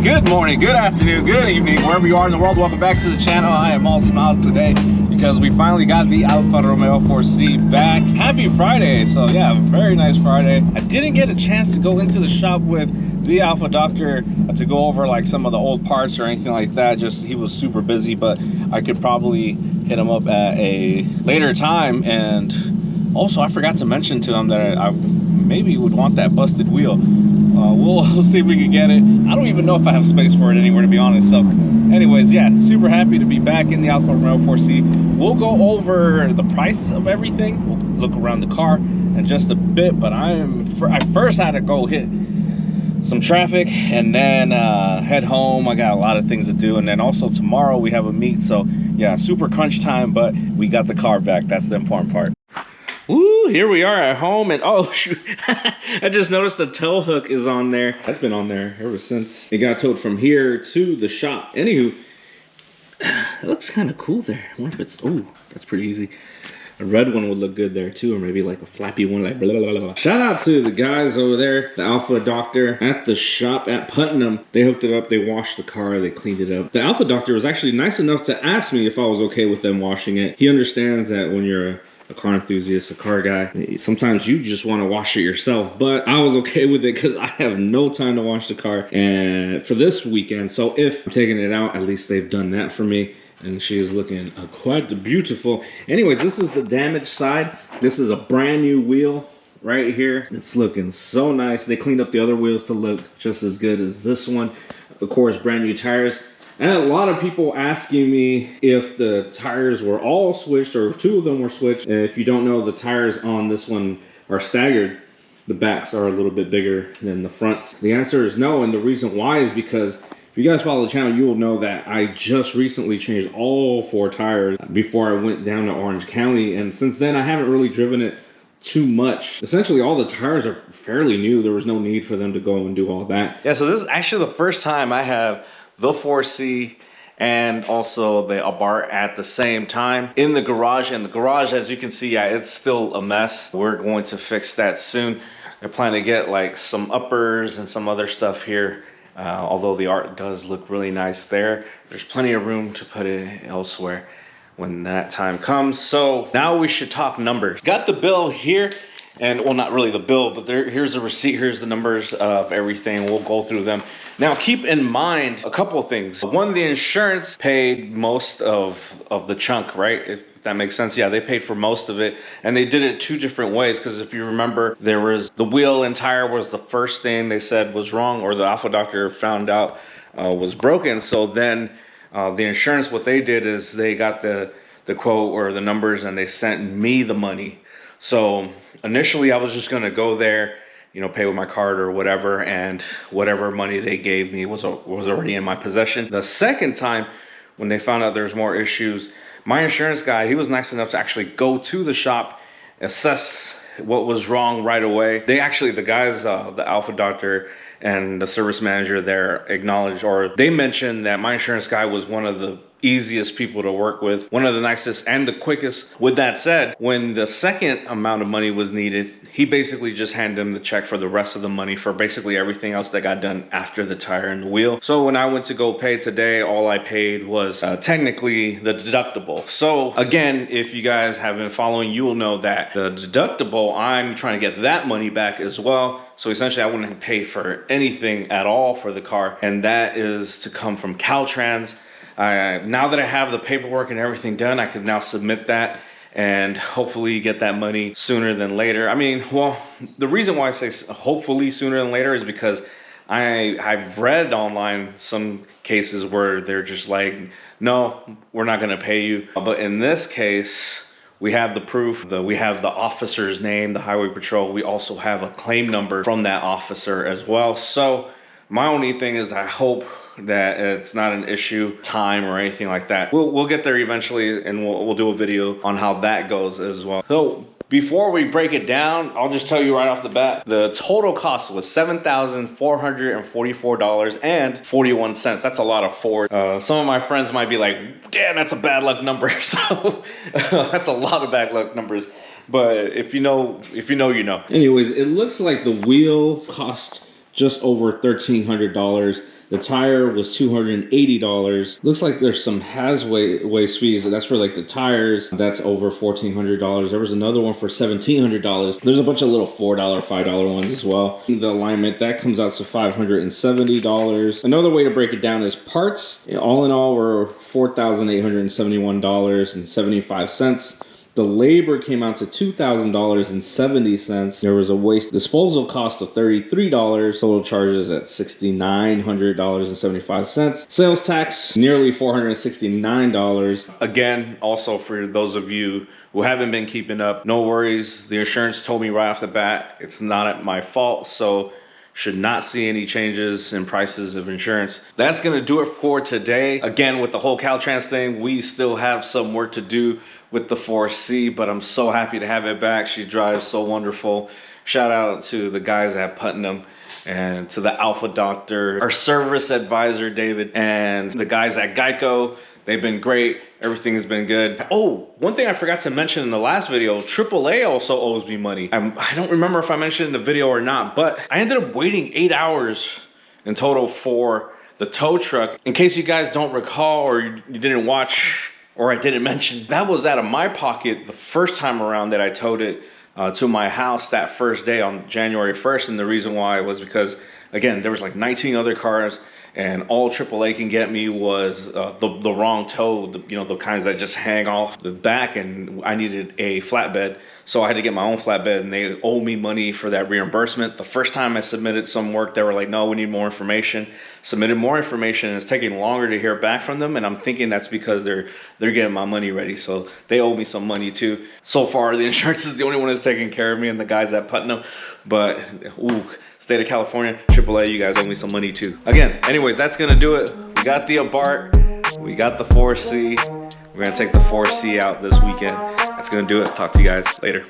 Good morning, good afternoon, good evening, wherever you are in the world. Welcome back to the channel. I am all smiles today because we finally got the Alfa Romeo 4C back. Happy Friday. So yeah, very nice Friday. I didn't get a chance to go into the shop with the Alfa doctor to go over like some of the old parts or anything like that. Just he was super busy, but I could probably hit him up at a later time. And also I forgot to mention to him that I maybe would want that busted wheel. We'll see if we can get it. I don't even know if I have space for it anywhere, to be honest. So anyways, yeah, super happy to be back in the Alfa Romeo 4C. We'll go over the price of everything. We'll look around the car in just a bit, but I first had to go hit some traffic and then head home. I got a lot of things to do, and then also tomorrow we have a meet. So yeah, super crunch time, but we got the car back. That's the important part. Woo, here we are at home, and oh shoot, I just noticed the tow hook is on there. That's been on there ever since it got towed from here to the shop. Anywho, it looks kind of cool there. I wonder if it's, oh, that's pretty easy. A red one would look good there too, or maybe like a flappy one, like blah, blah, blah, blah. Shout out to the guys over there, the Alfa doctor at the shop at Putnam. They hooked it up, they washed the car, they cleaned it up. The Alfa doctor was actually nice enough to ask me if I was okay with them washing it. He understands that when you're a car enthusiast, a car guy, sometimes you just want to wash it yourself, but I was okay with it because I have no time to wash the car and for this weekend. So if I'm taking it out, at least they've done that for me, and she is looking quite beautiful. Anyways, this is the damaged side. This is a brand new wheel right here. It's looking so nice. They cleaned up the other wheels to look just as good as this one. Of course, brand new tires. And a lot of people asking me if the tires were all switched or if two of them were switched. And if you don't know, the tires on this one are staggered. The backs are a little bit bigger than the fronts. The answer is no, and the reason why is because if you guys follow the channel, you will know that I just recently changed all 4 tires before I went down to Orange County. And since then, I haven't really driven it too much. Essentially, all the tires are fairly new. There was no need for them to go and do all that. Yeah, so this is actually the first time I have the 4C and also the Abarth at the same time in the garage. And the garage, as you can see, yeah, it's still a mess. We're going to fix that soon. They're planning to get like some uppers and some other stuff here. Although the art does look really nice there, there's plenty of room to put it elsewhere when that time comes. So now we should talk numbers. Got the bill here. And well, not really the bill, but here's the receipt. Here's the numbers of everything. We'll go through them. Now, keep in mind a couple of things. One, the insurance paid most of the chunk, right? If that makes sense. Yeah, they paid for most of it. And they did it 2 different ways. Because if you remember, there was the wheel and tire was the first thing they said was wrong, or the Alfa doctor found out was broken. So then the insurance, what they did is they got the quote or the numbers and they sent me the money. So initially I was just going to go there, you know, pay with my card or whatever, and whatever money they gave me was already in my possession. The second time, when they found out there's more issues, my insurance guy, he was nice enough to actually go to the shop, assess what was wrong right away. They actually, the guys, the Alfa doctor and the service manager there acknowledged, or they mentioned that my insurance guy was one of the easiest people to work with, one of the nicest and the quickest. With that said, when the second amount of money was needed, he basically just handed him the check for the rest of the money for basically everything else that got done after the tire and the wheel. So when I went to go pay today, all I paid was technically the deductible. So again, if you guys have been following, you will know that the deductible, I'm trying to get that money back as well. So essentially I wouldn't pay for anything at all for the car, and that is to come from Caltrans. Now that I have the paperwork and everything done, I can now submit that and hopefully get that money sooner than later. I mean, well, the reason why I say hopefully sooner than later is because I've read online some cases where they're just like, no, we're not going to pay you. But in this case, we have the proof, we have the officer's name, the highway patrol. We also have a claim number from that officer as well. So my only thing is that I hope that it's not an issue time or anything like that. We'll get there eventually, and we'll do a video on how that goes as well. So before we break it down, I'll just tell you right off the bat, the total cost was $7,444.41. That's a lot of fours. Some of my friends might be like, damn, that's a bad luck number. So that's a lot of bad luck numbers. But if you know, you know. Anyways, it looks like the wheels cost just over $1,300. The tire was $280. Looks like there's some waste fees. That's for like the tires. That's over $1,400. There was another one for $1,700. There's a bunch of little $4, $5 ones as well. The alignment, that comes out to $570. Another way to break it down is parts. All in all, were $4,871.75. The labor came out to $2,000.70. There was a waste disposal cost of $33. Total charges at $6,900.75. Sales tax, nearly $469. Again, also for those of you who haven't been keeping up, no worries. The insurance told me right off the bat, it's not my fault. So should not see any changes in prices of insurance. That's gonna do it for today. Again, with the whole Caltrans thing, we still have some work to do with the 4C, but I'm so happy to have it back. She drives so wonderful. Shout out to the guys at Putnam and to the Alpha Doctor, our service advisor, David, and the guys at Geico. They've been great. Everything has been good. Oh, one thing I forgot to mention in the last video, AAA also owes me money. I don't remember if I mentioned in the video or not, but I ended up waiting 8 hours in total for the tow truck. In case you guys don't recall or you didn't watch or I didn't mention, that was out of my pocket the first time around that I towed it to my house that first day on January 1st. And the reason why was because, again, there was like 19 other cars, and all AAA can get me was the wrong tow, the kinds that just hang off the back, and I needed a flatbed. So I had to get my own flatbed, and they owe me money for that reimbursement. The first time I submitted some work, they were like, no, we need more information. Submitted more information, and it's taking longer to hear back from them, and I'm thinking that's because they're getting my money ready. So they owe me some money too. So far, the insurance is the only one that's taking care of me, and the guys at Putnam. But, ooh, state of California, AAA, you guys owe me some money too. Again, anyways, that's gonna do it. We got the Abarth, we got the 4C. We're gonna take the 4C out this weekend. That's gonna do it. Talk to you guys later.